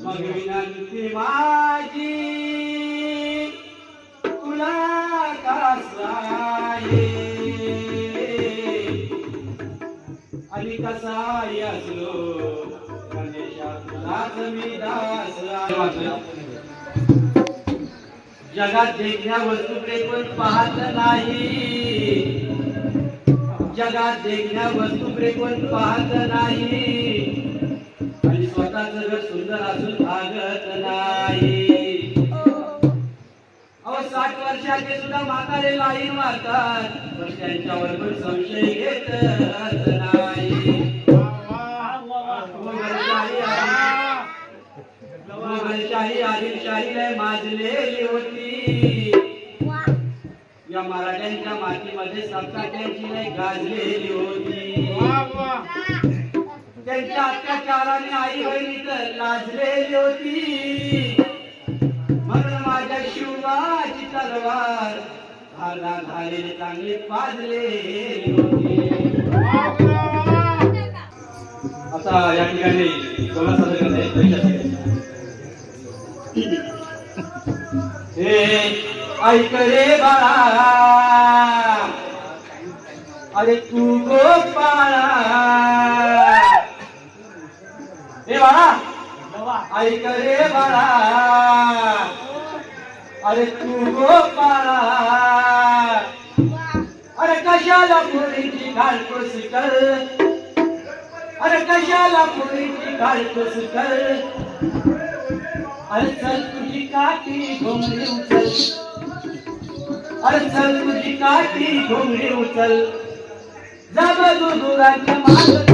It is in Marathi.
मग विनंती माझी तुला कासाये आणि कसाई असलो गणेशा तुलाच मी दास जगात देखण्या वस्तूकडे कोण पाहत नाही जगात देखण्या वस्तूकडे कोण पाहत नाही आणि स्वतःच घर सुंदर असून भागत नाही अहो 60 वर्षाचे सुद्धा म्हातारे लाईन मारतात पण त्यांच्यावर पण संशय घेतच नाही मोगलशाही आदिलशाहीला माजलेली होती या मराठ्यांच्या मातीमध्ये सत्ता त्यांची नाही गाजलेली होती त्यांच्या अत्याचाराने आई बहिणी तर लाजलेली होती म्हणून माझ्या शिवाची तलवार घाला घालेली चांगली पाजलेली होती आता या ठिकाणी कोणा सादर करते हे ऐक रे बाळा अरे तू गोपाळा हे बाळा ऐक रे बाळा अरे तू गोपाळा अरे कशाला पुरीची घालतोस कर अरे कशाला पुरीची घालतोस कर अरे चल तुझी काठी घोंगडी उचल अरे चल तुझी काठी घोंगडी उचल जा बघू दुराच्या माग